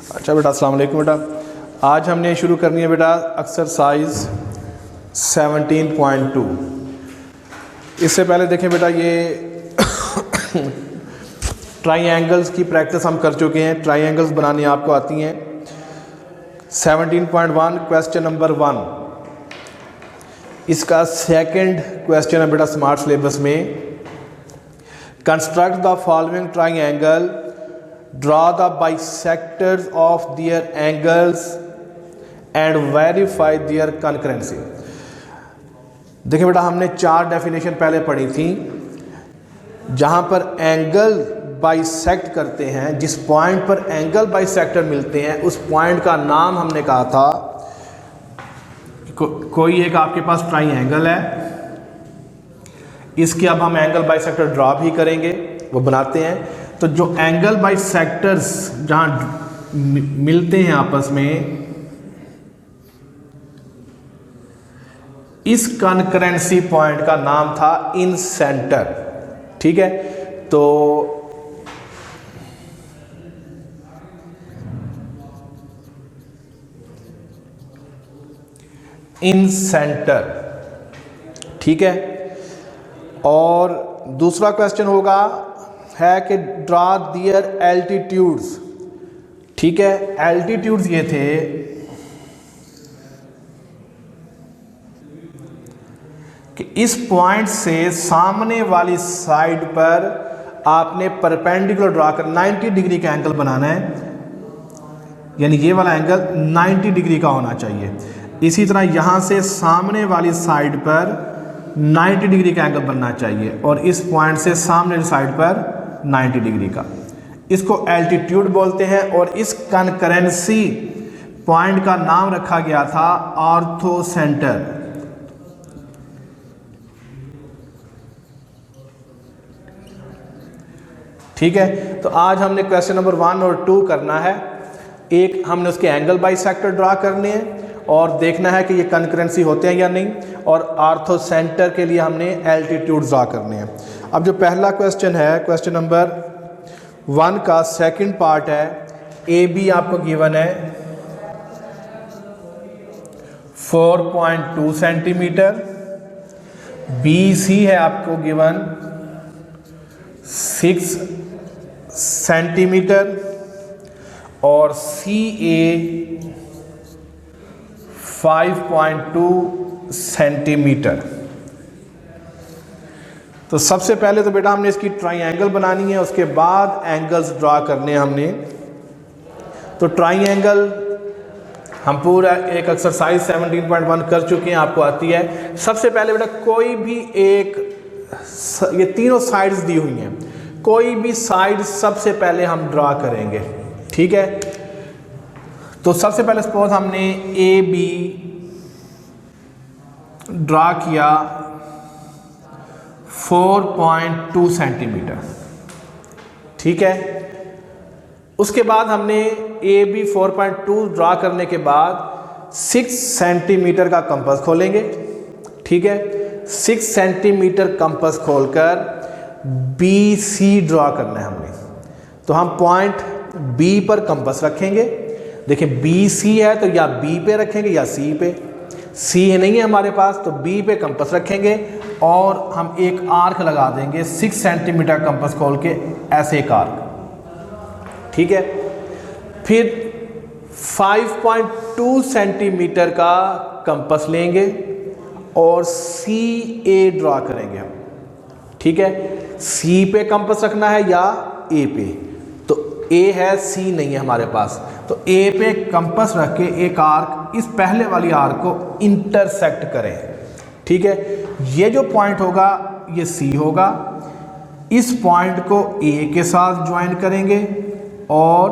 अच्छा बेटा, अस्सलाम वालेकुम बेटा। आज हमने शुरू करनी है बेटा एक्सरसाइज 17.2। इससे पहले देखें बेटा, ये ट्राइंगल्स की प्रैक्टिस हम कर चुके हैं। ट्राइंगल्स बनानी आपको आती हैं। 17.1 क्वेश्चन नंबर 1, इसका सेकंड क्वेश्चन है बेटा स्मार्ट सिलेबस में। Construct the following triangle, draw the bisectors of their angles and verify their concurrency. देखिए बेटा, हमने 4 डेफिनेशन पहले पढ़ी थी। जहाँ पर एंगल बाइसेक्ट करते हैं, जिस पॉइंट पर एंगल बाइसेक्टर मिलते हैं, उस पॉइंट का नाम हमने कहा था कोई एक आपके पास ट्राइंगल है, इसके अब हम एंगल बाइसेक्टर ड्रा भी करेंगे, वो बनाते हैं। तो जो एंगल बाइसेक्टर्स जहाँ मिलते हैं आपस में, इस कनकरेंसी पॉइंट का नाम था इन सेंटर। ठीक है, तो इन सेंटर, ठीक है। और दूसरा क्वेश्चन होगा है कि ड्रा दियर एल्टीट्यूड्स। ठीक है, एल्टीट्यूड्स ये थे कि इस पॉइंट से सामने वाली साइड पर आपने परपेंडिकुलर ड्रा कर 90 डिग्री का एंगल बनाना है, यानी ये वाला एंगल 90 डिग्री का होना चाहिए। इसी तरह यहाँ से सामने वाली साइड पर 90 डिग्री का एंगल बनना चाहिए, और इस पॉइंट से सामने वाली साइड पर 90 डिग्री का। इसको एल्टीट्यूड बोलते हैं, और इस कनकरेंसी पॉइंट का नाम रखा गया था ऑर्थो सेंटर। ठीक है, तो आज हमने क्वेश्चन नंबर 1 और 2 करना है। एक हमने उसके एंगल बाइसेक्टर ड्रा करने हैं और देखना है कि ये कनकरेंसी होते हैं या नहीं, और ऑर्थो सेंटर के लिए हमने एल्टीट्यूड ड्रा करने हैं। अब जो पहला क्वेश्चन है, क्वेश्चन नंबर 1 का सेकंड पार्ट है। ए बी आपको गिवन है 4.2 सेंटीमीटर, बी सी है आपको गिवन 6 सेंटीमीटर, और सी ए 5.2 सेंटीमीटर। तो सबसे पहले तो बेटा हमने इसकी ट्राइंगल बनानी है, उसके बाद एंगल्स ड्रा करने हैं हमने। तो ट्राइंगल हम पूरा एक एक्सरसाइज 17.1 कर चुके हैं, आपको आती है। सबसे पहले बेटा कोई भी एक, ये तीनों साइड्स दी हुई हैं, कोई भी साइड सबसे पहले हम ड्रा करेंगे। ठीक है, तो सबसे पहले सपोज हमने ए बी ड्रा किया 4.2 सेंटीमीटर। ठीक है, उसके बाद हमने ए बी 4.2 ड्रा करने के बाद 6 सेंटीमीटर का कंपास खोलेंगे। ठीक है, 6 सेंटीमीटर कंपास खोलकर बी सी ड्रा करना है हमने। तो हम पॉइंट बी पर कंपास रखेंगे। देखिए बी सी है तो या बी पे रखेंगे या सी पे। सी नहीं है हमारे पास तो बी पे कंपास रखेंगे, और हम एक आर्क लगा देंगे 6 सेंटीमीटर कंपास खोल के, ऐसे एक आर्क। ठीक है, फिर 5.2 सेंटीमीटर का कंपास लेंगे और सी ए ड्रा करेंगे हम। ठीक है, सी पे कंपास रखना है या ए पे, तो ए है सी नहीं है हमारे पास, तो ए पे कंपास रख के एक आर्क इस पहले वाली आर्क को इंटरसेक्ट करें। ठीक है, ये जो पॉइंट होगा ये सी होगा, इस पॉइंट को ए के साथ ज्वाइन करेंगे और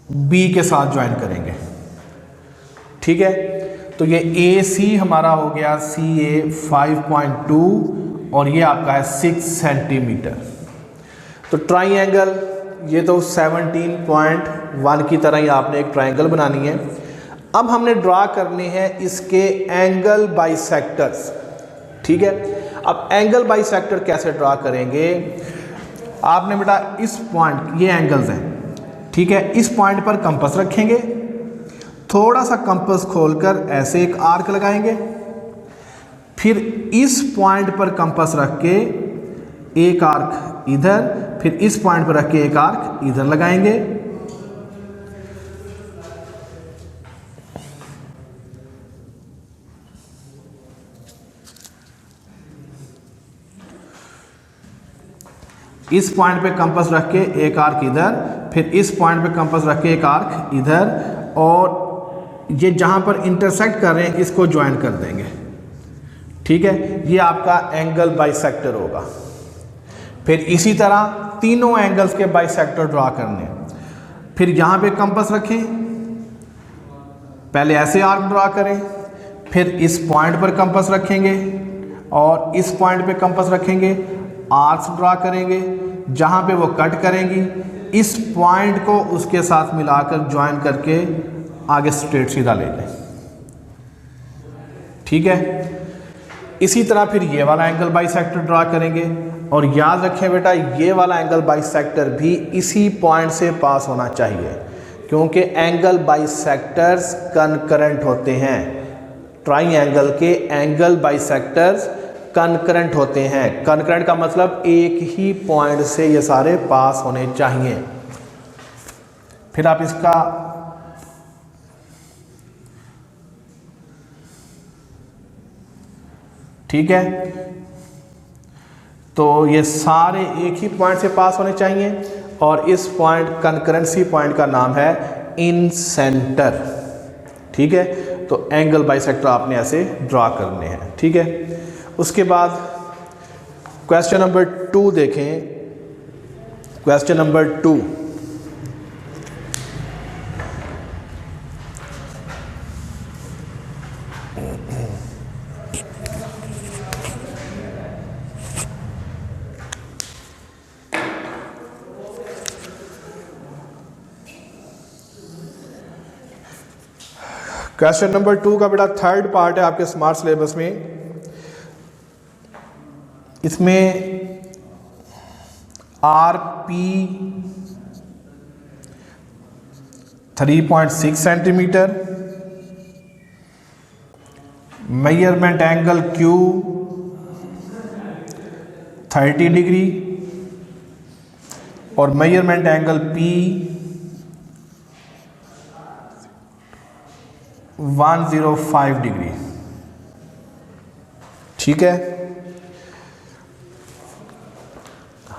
बी के साथ ज्वाइन करेंगे। ठीक है, तो ये ए सी हमारा हो गया सी ए 5.2, और ये आपका है 6 सेंटीमीटर। तो ट्राइंगल ये तो 17.1 की तरह ही आपने एक ट्राइंगल बनानी है। अब हमने ड्रा करने हैं इसके एंगल बाइसेक्टर्स। ठीक है, अब एंगल बाइसेक्टर कैसे ड्रा करेंगे? आपने बेटा इस पॉइंट, ये एंगल्स हैं, ठीक है, इस पॉइंट पर कंपास रखेंगे, थोड़ा सा कंपास खोलकर ऐसे एक आर्क लगाएंगे, फिर इस पॉइंट पर कंपास रख के एक आर्क इधर, फिर इस पॉइंट पर रख के एक आर्क इधर लगाएंगे। इस पॉइंट पे कंपास रख के एक आर्क इधर, फिर इस पॉइंट पे कंपास रख के एक आर्क इधर, और ये जहां पर इंटरसेक्ट कर रहे हैं इसको ज्वाइन कर देंगे। ठीक है, ये आपका एंगल बाइसेक्टर होगा। फिर इसी तरह तीनों एंगल्स के बाइसेक्टर ड्रा करने। फिर यहाँ पे कंपास रखें, पहले ऐसे आर्क ड्रा करें, फिर इस पॉइंट पर कंपास रखेंगे और इस पॉइंट पे कंपास रखेंगे, आर्क्स ड्रा करेंगे, जहाँ पे वो कट करेंगी इस पॉइंट को उसके साथ मिलाकर ज्वाइन करके आगे स्ट्रेट सीधा ले लें। ठीक है, इसी तरह फिर ये वाला एंगल बाइसेक्टर ड्रा करेंगे, और याद रखें बेटा ये वाला एंगल बाइसेक्टर भी इसी पॉइंट से पास होना चाहिए, क्योंकि एंगल बाइसेक्टर्स कनकरेंट होते हैं। ट्राइंगल के एंगल बाइसेक्टर्स कनकरेंट होते हैं। कनकरेंट का मतलब एक ही पॉइंट से ये सारे पास होने चाहिए। फिर आप इसका ठीक है, तो ये सारे एक ही पॉइंट से पास होने चाहिए, और इस पॉइंट कनकरेंसी पॉइंट का नाम है इन सेंटर। ठीक है, तो एंगल बाइसेक्टर आपने ऐसे ड्रा करने हैं। ठीक है, उसके बाद क्वेश्चन नंबर 2 देखें। क्वेश्चन नंबर 2, क्वेश्चन नंबर 2 का बेटा थर्ड पार्ट है आपके स्मार्ट सिलेबस में। इसमें RP 3.6 centimetre, measurement angle Q 30 degree और मेजरमेंट एंगल पी 105 डिग्री। ठीक है,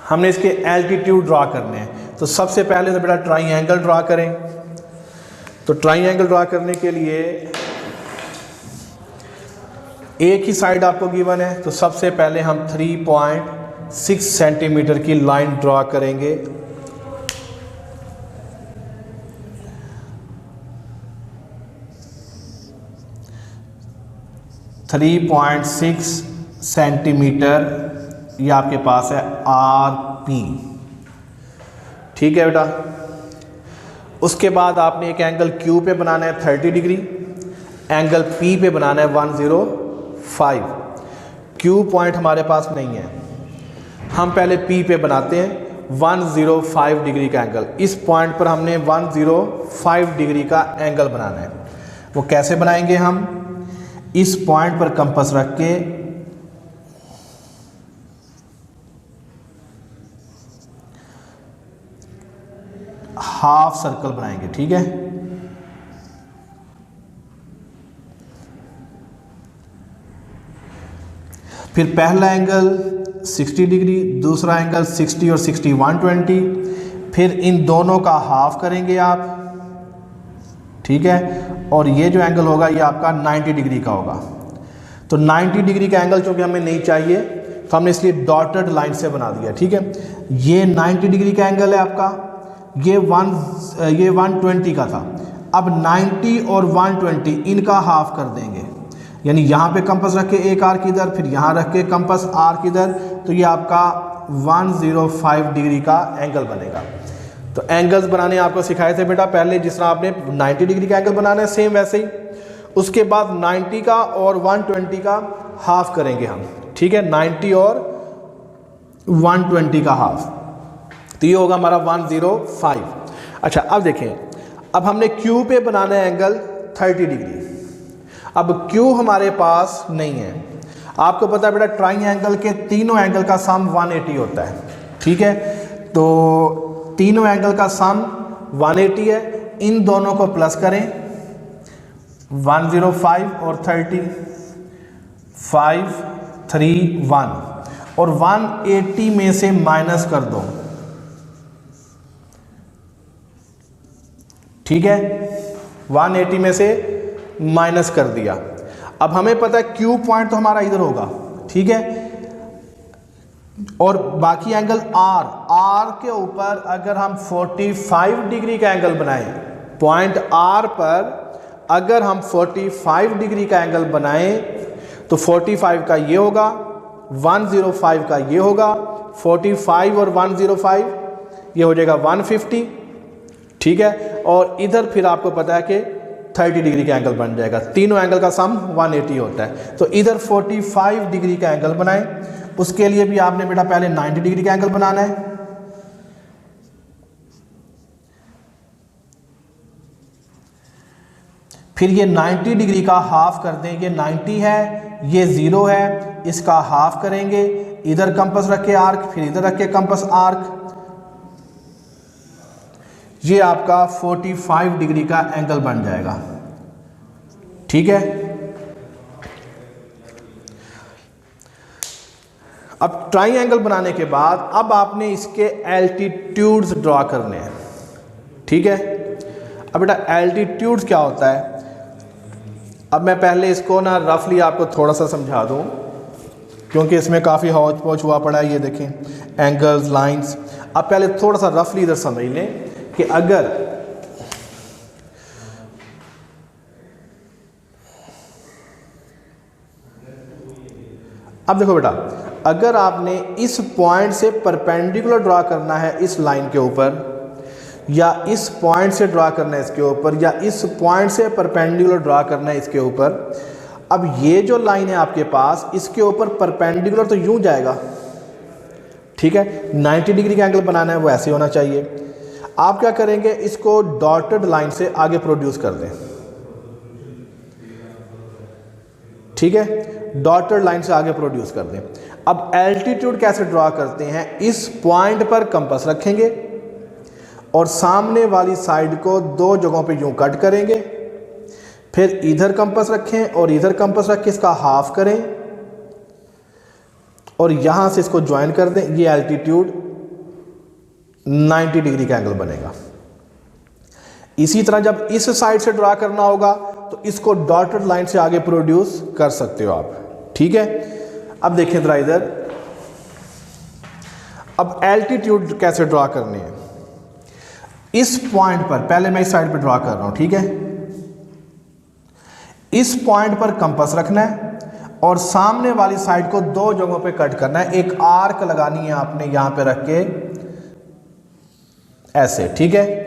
हमने इसके एल्टीट्यूड ड्रा करने हैं। तो सबसे पहले तो बेटा ट्राइंगल ड्रा करें। तो ट्राइंगल ड्रा करने के लिए एक ही साइड आपको गिवन है, तो सबसे पहले हम 3.6 सेंटीमीटर की लाइन ड्रा करेंगे। थ्री 3.6 सेंटीमीटर ये आपके पास है आरपी। ठीक है बेटा, उसके बाद आपने एक एंगल क्यू पे बनाना है 30 डिग्री, एंगल पी पे बनाना है 105। क्यू पॉइंट हमारे पास नहीं है, हम पहले पी पे बनाते हैं 105 डिग्री का एंगल। इस पॉइंट पर हमने 105 डिग्री का एंगल बनाना है। वो कैसे बनाएंगे हम? इस पॉइंट पर कंपास रख के हाफ सर्कल बनाएंगे। ठीक है, फिर पहला एंगल 60 डिग्री, दूसरा एंगल 60 और 60 120, फिर इन दोनों का हाफ करेंगे आप। ठीक है, और ये जो एंगल होगा ये आपका 90 डिग्री का होगा। तो 90 डिग्री का एंगल चूंकि हमें नहीं चाहिए तो हमने इसलिए डॉटेड लाइन से बना दिया। ठीक है, ये 90 डिग्री का एंगल है आपका, ये 120 का था। अब 90 और 120 इनका हाफ कर देंगे, यानी यहाँ पे कंपास रख के एक आर्क इधर, फिर यहाँ रख के कंपास आर्क इधर, तो ये आपका 105 डिग्री का एंगल बनेगा। तो एंगल्स बनाने आपको सिखाए थे बेटा पहले, जिस तरह आपने 90 डिग्री का एंगल बनाना है सेम वैसे ही। उसके बाद 90 का और 120 का हाफ करेंगे हम। ठीक है, 90 और 120 का हाफ, तो ये होगा हमारा 105। अच्छा अब देखें, अब हमने Q पे बनाना है एंगल 30 डिग्री। अब Q हमारे पास नहीं है। आपको पता है बेटा ट्राइंगल के तीनों एंगल का सम 180 होता है, ठीक है। तो तीनों एंगल का सम 180 है, इन दोनों को प्लस करें 105 और 30 5 3 1 और 180 में से माइनस कर दो, ठीक है। 180 में से माइनस कर दिया। अब हमें पता है Q पॉइंट तो हमारा इधर होगा, ठीक है। और बाकी एंगल R के ऊपर अगर हम 45 डिग्री का एंगल बनाएं, पॉइंट R पर अगर हम 45 डिग्री का एंगल बनाएं तो 45 का ये होगा, 105 का ये होगा, 45 और 105 ये हो जाएगा 150, ठीक है। और इधर फिर आपको पता है कि 30 डिग्री का एंगल बन जाएगा। तीनों एंगल का सम 180 होता है। तो इधर 45 डिग्री का एंगल बनाएं, उसके लिए भी आपने बेटा पहले 90 डिग्री का एंगल बनाना है। फिर ये 90 डिग्री का हाफ कर दें, ये 90 है, ये 0 है, इसका हाफ करेंगे, इधर कंपास रख के आर्क, फिर इधर रख के कंपास आर्क, ये आपका 45 डिग्री का एंगल बन जाएगा, ठीक है। अब ट्राइंगल बनाने के बाद अब आपने इसके एल्टीट्यूड्स ड्रॉ करने हैं, ठीक है। अब बेटा एल्टीट्यूड्स क्या होता है, अब मैं पहले इसको ना रफली आपको थोड़ा सा समझा दूं, क्योंकि इसमें काफ़ी हौच पौच हुआ पड़ा है। ये देखें एंगल्स, लाइंस। अब पहले थोड़ा सा रफली इधर समझ लें कि अगर अब देखो बेटा, अगर आपने इस पॉइंट से परपेंडिकुलर ड्रॉ करना है इस लाइन के ऊपर, या इस पॉइंट से ड्रॉ करना है इसके ऊपर, या इस पॉइंट से परपेंडिकुलर ड्रॉ करना है इसके ऊपर, अब ये जो लाइन है आपके पास, इसके ऊपर परपेंडिकुलर तो यूं जाएगा, ठीक है। 90 डिग्री का एंगल बनाना है वो ऐसे होना चाहिए। आप क्या करेंगे, इसको डॉटेड लाइन से आगे प्रोड्यूस कर दें, ठीक है। डॉटेड लाइन से आगे प्रोड्यूस कर दें। अब एल्टीट्यूड कैसे ड्रॉ करते हैं, इस पॉइंट पर कंपास रखेंगे और सामने वाली साइड को दो जगहों पे यूं कट करेंगे, फिर इधर कंपास रखें और इधर कंपास रख के इसका हाफ करें और यहां से इसको ज्वाइन कर दें। ये एल्टीट्यूड 90 डिग्री का एंगल बनेगा। इसी तरह जब इस साइड से ड्रॉ करना होगा तो इसको डॉटेड लाइन से आगे प्रोड्यूस कर सकते हो आप, ठीक है। अब देखें जरा इधर, अब एल्टीट्यूड कैसे ड्रॉ करनी है। इस पॉइंट पर पहले मैं इस साइड पे ड्रॉ कर रहा हूं, ठीक है। इस पॉइंट पर कंपास रखना है और सामने वाली साइड को दो जगहों पे कट करना है। एक आर्क लगानी है आपने यहां पे रख के ऐसे, ठीक है।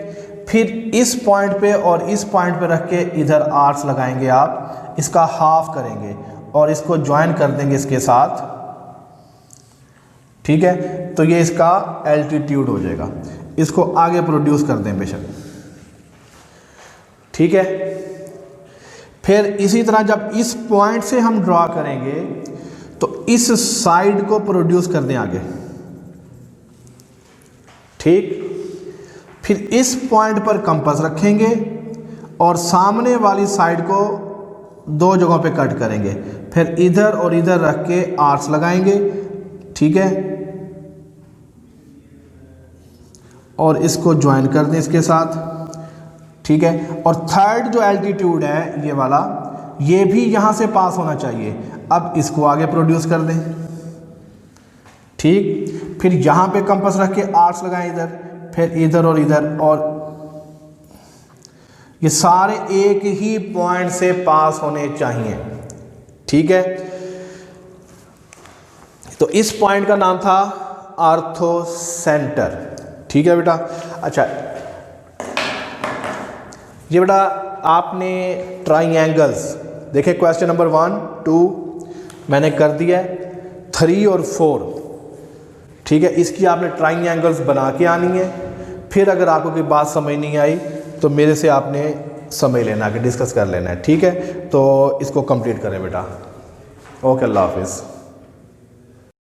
फिर इस पॉइंट पे और इस पॉइंट पे रख के इधर आर्क्स लगाएंगे आप, इसका हाफ करेंगे और इसको ज्वाइन कर देंगे इसके साथ, ठीक है। तो ये इसका एल्टीट्यूड हो जाएगा। इसको आगे प्रोड्यूस कर दें बेशक, ठीक है। फिर इसी तरह जब इस पॉइंट से हम ड्रॉ करेंगे तो इस साइड को प्रोड्यूस कर दें आगे, ठीक। फिर इस पॉइंट पर कंपास रखेंगे और सामने वाली साइड को दो जगहों पे कट करेंगे, फिर इधर और इधर रख के आर्क्स लगाएंगे, ठीक है। और इसको ज्वाइन कर दें इसके साथ, ठीक है। और थर्ड जो एल्टीट्यूड है ये वाला, ये भी यहां से पास होना चाहिए। अब इसको आगे प्रोड्यूस कर दें, ठीक। फिर यहां पे कंपास रख के आर्क्स लगाएं इधर, फिर इधर और इधर, और ये सारे एक ही पॉइंट से पास होने चाहिए, ठीक है। तो इस पॉइंट का नाम था आर्थोसेंटर, ठीक है बेटा। अच्छा ये बेटा आपने ट्राइंगल्स देखे, क्वेश्चन नंबर 1 2 मैंने कर दिया है, 3 और 4, ठीक है। इसकी आपने ट्राइंगल्स बना के आनी है। फिर अगर आपको कोई बात समझ नहीं आई तो मेरे से आपने समझ लेना है कि डिस्कस कर लेना है, ठीक है। तो इसको कंप्लीट करें बेटा। ओके, अल्लाह हाफिज़।